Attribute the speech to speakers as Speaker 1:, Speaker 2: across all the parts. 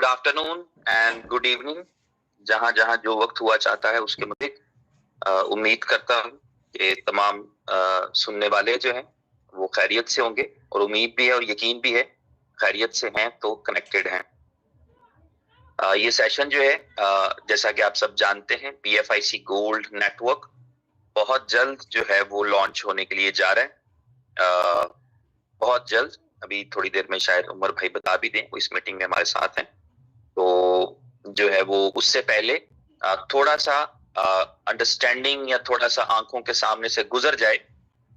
Speaker 1: Afternoon and good evening, जहां जहां जो वक्त हुआ चाहता है उसके मुताबिक। उम्मीद करता हूँ कि तमाम सुनने वाले जो हैं वो खैरियत से होंगे, और उम्मीद भी है और यकीन भी है खैरियत से हैं तो कनेक्टेड हैं। ये सेशन जो है जैसा कि आप सब जानते हैं, PFIC गोल्ड नेटवर्क बहुत जल्द जो है वो लॉन्च होने के लिए जा रहा है। बहुत जल्द, अभी थोड़ी देर में शायद उमर भाई बता भी दें, वो इस मीटिंग में हमारे साथ हैं। तो जो है वो उससे पहले थोड़ा सा अंडरस्टैंडिंग या थोड़ा सा आंखों के सामने से गुजर जाए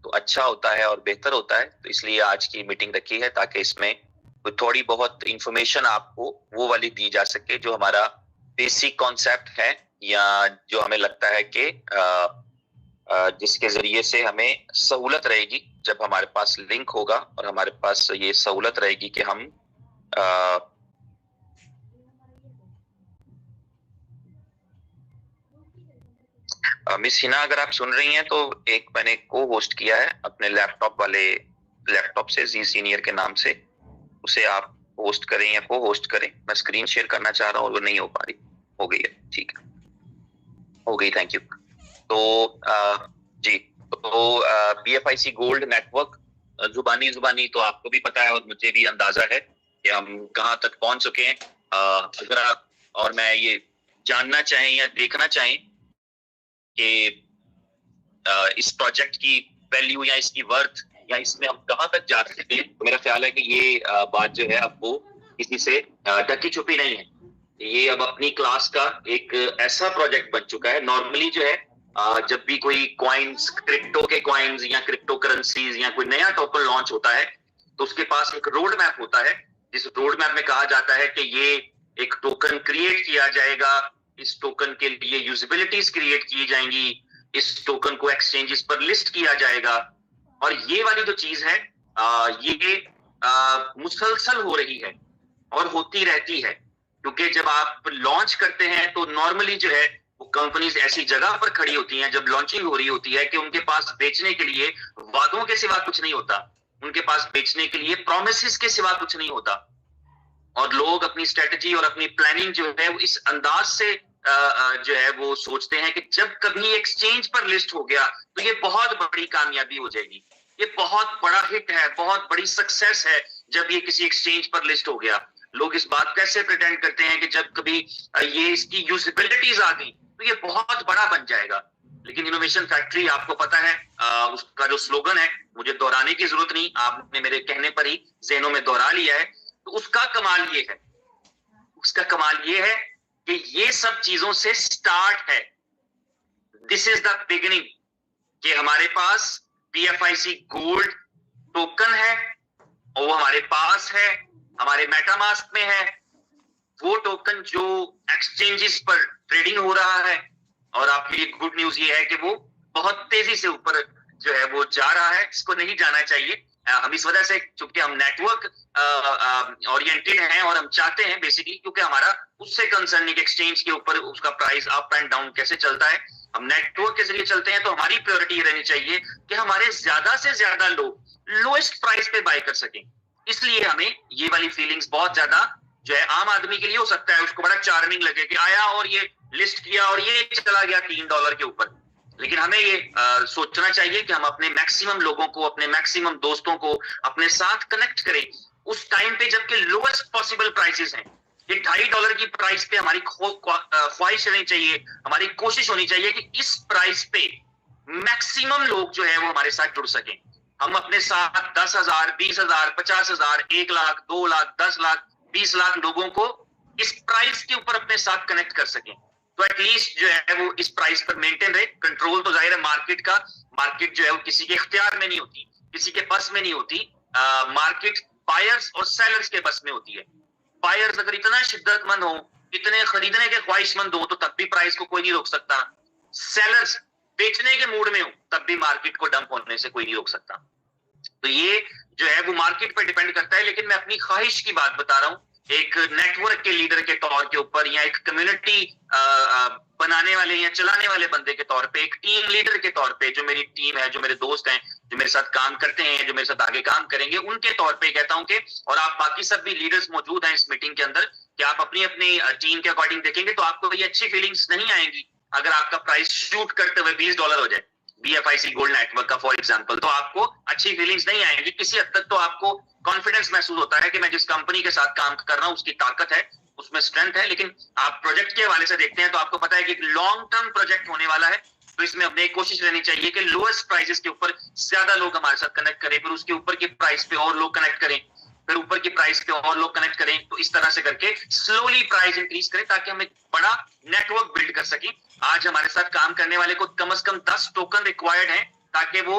Speaker 1: तो अच्छा होता है और बेहतर होता है। तो इसलिए आज की मीटिंग रखी है ताकि इसमें कोई थोड़ी बहुत इंफॉर्मेशन आपको वो वाली दी जा सके जो हमारा बेसिक कॉन्सेप्ट है, या जो हमें लगता है कि जिसके जरिए से हमें सहूलत रहेगी जब हमारे पास लिंक होगा, और हमारे पास ये सहूलत रहेगी कि हम मिस हिना, अगर आप सुन रही हैं तो एक मैंने को होस्ट किया है अपने लैपटॉप से, जी सीनियर के नाम से, उसे आप होस्ट करें या को होस्ट करें। मैं स्क्रीन शेयर करना चाह रहा हूँ और वो नहीं हो पा रही। हो गई है, ठीक है, हो गई, थैंक यू। तो जी, तो PFIC गोल्ड नेटवर्क जुबानी तो आपको भी पता है और मुझे भी अंदाजा है कि हम कहाँ तक पहुंच चुके हैं। अगर आप और मैं ये जानना चाहें या देखना चाहें कि इस प्रोजेक्ट की वैल्यू या इसकी वर्थ या इसमें हम कहाँ तक जा सकते हैं, तो मेरा ख्याल है कि ये बात जो है आपको किसी से ढकी छुपी नहीं है। ये अब अपनी क्लास का एक ऐसा प्रोजेक्ट बन चुका है। नॉर्मली जो है जब भी कोई कॉइन्स, क्रिप्टो के कॉइन्स या क्रिप्टो करेंसीज या कोई नया टोकन लॉन्च होता है तो उसके पास एक रोड मैप होता है, जिस रोड मैप में कहा जाता है कि ये एक टोकन क्रिएट किया जाएगा, इस टोकन के लिए यूजिबिलिटीज क्रिएट की जाएंगी, इस टोकन को एक्सचेंजेस पर लिस्ट किया जाएगा। और ये वाली जो चीज है ये मुसलसल हो रही है और होती रहती है, क्योंकि जब आप लॉन्च करते हैं तो नॉर्मली जो है वो कंपनीज ऐसी जगह पर खड़ी होती हैं जब लॉन्चिंग हो रही होती है कि उनके पास बेचने के लिए वादों के सिवा कुछ नहीं होता, उनके पास बेचने के लिए प्रोमिसेस के सिवा कुछ नहीं होता। और लोग अपनी स्ट्रेटजी और अपनी प्लानिंग जो है वो इस अंदाज से जो है वो सोचते हैं कि जब कभी एक्सचेंज पर लिस्ट हो गया तो ये बहुत बड़ी कामयाबी हो जाएगी, ये बहुत बड़ा हिट है, बहुत बड़ी सक्सेस है जब ये किसी एक्सचेंज पर लिस्ट हो गया। लोग इस बात कैसे प्रिटेंड करते हैं कि जब कभी ये इसकी यूजिबिलिटीज आ गई तो ये बहुत बड़ा बन जाएगा। लेकिन इनोवेशन फैक्ट्री, आपको पता है उसका जो स्लोगन है, मुझे दोहराने की जरूरत नहीं, आपने मेरे कहने पर ही ज़हनों में दोहरा लिया है। तो उसका कमाल ये है, उसका कमाल ये है कि ये सब चीजों से स्टार्ट है। दिस इज द बिगिनिंग कि हमारे पास PFIC गोल्ड टोकन है और वो हमारे पास है, हमारे मेटामास्क में है। वो टोकन जो एक्सचेंजेस पर ट्रेडिंग हो रहा है, और आपके लिए गुड न्यूज ये है कि वो बहुत तेजी से ऊपर जो है वो जा रहा है। इसको नहीं जाना चाहिए। हम इस वजह से, चूंकि हम नेटवर्क ओरिएंटेड हैं और हम चाहते हैं बेसिकली, क्योंकि हमारा उससे कंसर्न नहीं कि एक्सचेंज के ऊपर उसका प्राइस अप एंड डाउन कैसे चलता है, हम नेटवर्क के जरिए चलते हैं। तो हमारी प्रायोरिटी ये रहनी चाहिए कि हमारे ज्यादा से ज्यादा लोग लोएस्ट प्राइस पे बाय कर सकें। इसलिए हमें ये वाली फीलिंग्स बहुत ज्यादा जो है, आम आदमी के लिए हो सकता है उसको बड़ा चार्मिंग लगे कि आया और ये लिस्ट किया और ये चला गया $3 के ऊपर। लेकिन हमें ये सोचना चाहिए कि हम अपने मैक्सिमम लोगों को, अपने मैक्सिमम दोस्तों को अपने साथ कनेक्ट करें उस टाइम पे जबकि लोएस्ट पॉसिबल प्राइसेस हैं। ये $2.5 की प्राइस पे हमारी ख्वाहिश रहनी चाहिए, हमारी कोशिश होनी चाहिए कि इस प्राइस पे मैक्सिमम लोग जो है वो हमारे साथ जुड़ सकें। हम अपने साथ 10,000, 20,000, 50,000, 1 लाख, 2 लाख, 10 लाख, 20 लाख लोगों को इस प्राइस के ऊपर अपने साथ कनेक्ट कर सकें। तो एटलीस्ट जो है वो इस प्राइस पर मेंटेन रहे। कंट्रोल तो जाहिर है मार्केट का, मार्केट जो है वो किसी के इख्तियार में नहीं होती, किसी के बस में नहीं होती। मार्केट बायर्स और सेलर्स के बस में होती है। बायर्स अगर इतना शिद्दतमंद हो, इतने खरीदने के ख्वाहिशमंद हो, तो तब भी प्राइस को कोई नहीं रोक सकता। सेलर्स बेचने के मूड में हो, तब भी मार्केट को डंप होने से कोई नहीं रोक सकता। तो ये जो है वो मार्केट पर डिपेंड करता है। लेकिन मैं अपनी ख्वाहिश की बात बता रहा हूँ एक नेटवर्क के लीडर के तौर के ऊपर, या एक कम्युनिटी बनाने वाले या चलाने वाले बंदे के तौर पे, एक टीम लीडर के तौर पे, जो मेरी टीम है, जो मेरे दोस्त हैं, जो मेरे साथ काम करते हैं, जो मेरे साथ आगे काम करेंगे, उनके तौर पे कहता हूं कि, और आप बाकी सब भी लीडर्स मौजूद हैं इस मीटिंग के अंदर, कि आप अपनी अपनी टीम के अकॉर्डिंग देखेंगे तो आपको ये अच्छी फीलिंग्स नहीं आएंगी अगर आपका प्राइस शूट करते हुए $20 हो जाए BFIC गोल्ड नेटवर्क का फॉर एग्जांपल, तो आपको अच्छी फीलिंग्स नहीं आएंगी। किसी हद तक तो आपको कॉन्फिडेंस महसूस होता है कि मैं जिस कंपनी के साथ काम कर रहा हूं उसकी ताकत है, उसमें स्ट्रेंथ है। लेकिन आप प्रोजेक्ट के हवाले से देखते हैं तो आपको पता है कि लॉन्ग टर्म प्रोजेक्ट होने वाला है, तो इसमें अपने कोशिश रहनी चाहिए कि लोएस्ट प्राइसेस के ऊपर ज्यादा लोग हमारे साथ कनेक्ट करें, फिर उसके ऊपर की प्राइस पे और लोग कनेक्ट करें, फिर ऊपर की प्राइस पे और लोग कनेक्ट करें। तो इस तरह से करके स्लोली प्राइस इंक्रीज करें ताकि हम एक बड़ा नेटवर्क बिल्ड कर सकें। आज हमारे साथ काम करने वाले को कम से कम 10 टोकन रिक्वायर्ड है ताकि वो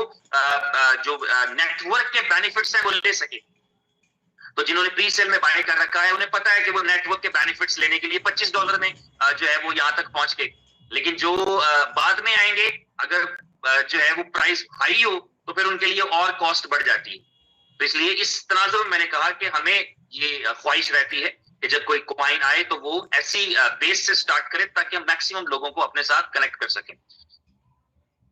Speaker 1: जो नेटवर्क के बेनिफिट्स हैं वो ले सके। तो जिन्होंने प्री सेल में बाय कर रखा है उन्हें पता है कि वो नेटवर्क के बेनिफिट्स लेने के लिए $25 में जो है वो यहाँ तक पहुंच गए। लेकिन जो बाद में आएंगे, अगर जो है वो प्राइस हाई हो तो फिर उनके लिए और कॉस्ट बढ़ जाती है। तो इसलिए इस तनाजुर में मैंने कहा कि हमें ये ख्वाहिश रहती है कि जब कोई कॉइन आए तो वो ऐसी बेस से स्टार्ट करे ताकि हम मैक्सिमम लोगों को अपने साथ कनेक्ट कर सकें।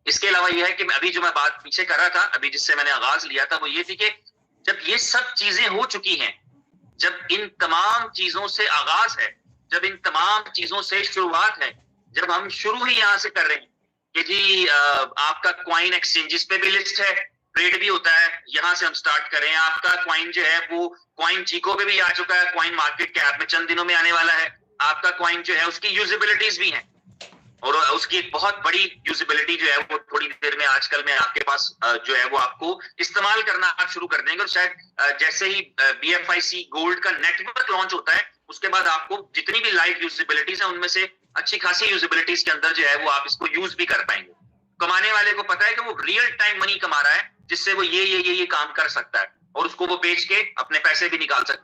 Speaker 1: इसके अलावा यह है कि अभी जो मैं बात पीछे कर रहा था, अभी जिससे मैंने आगाज लिया था, वो ये थी कि जब ये सब चीजें हो चुकी हैं, जब इन तमाम चीजों से आगाज है, जब इन तमाम चीजों से शुरुआत है, जब हम शुरू ही यहां से कर रहे हैं कि जी आपका क्वाइन एक्सचेंजेस पे भी लिस्ट है, ट्रेड भी होता है, यहां से हम स्टार्ट करें। आपका क्वाइन जो है वो क्वाइन चीको पे भी आ चुका है, क्वाइन मार्केट कैप में चंद दिनों में आने वाला है। आपका क्वाइन जो है उसकी यूजेबिलिटीज भी हैं, और उसकी एक बहुत बड़ी यूजेबिलिटी जो है वो थोड़ी देर में आजकल में आपके पास जो है वो आपको इस्तेमाल करना आप शुरू कर देंगे। और शायद जैसे ही BFIC गोल्ड का नेटवर्क लॉन्च होता है उसके बाद आपको जितनी भी लाइव यूजेबिलिटीज है उनमें से अच्छी खासी यूजेबिलिटीज के अंदर जो है वो आप इसको यूज भी कर पाएंगे। कमाने वाले को पता है कि वो रियल टाइम मनी कमा रहा है जिससे वो ये काम कर सकता है, और उसको वो बेच के अपने पैसे भी निकाल सकता है।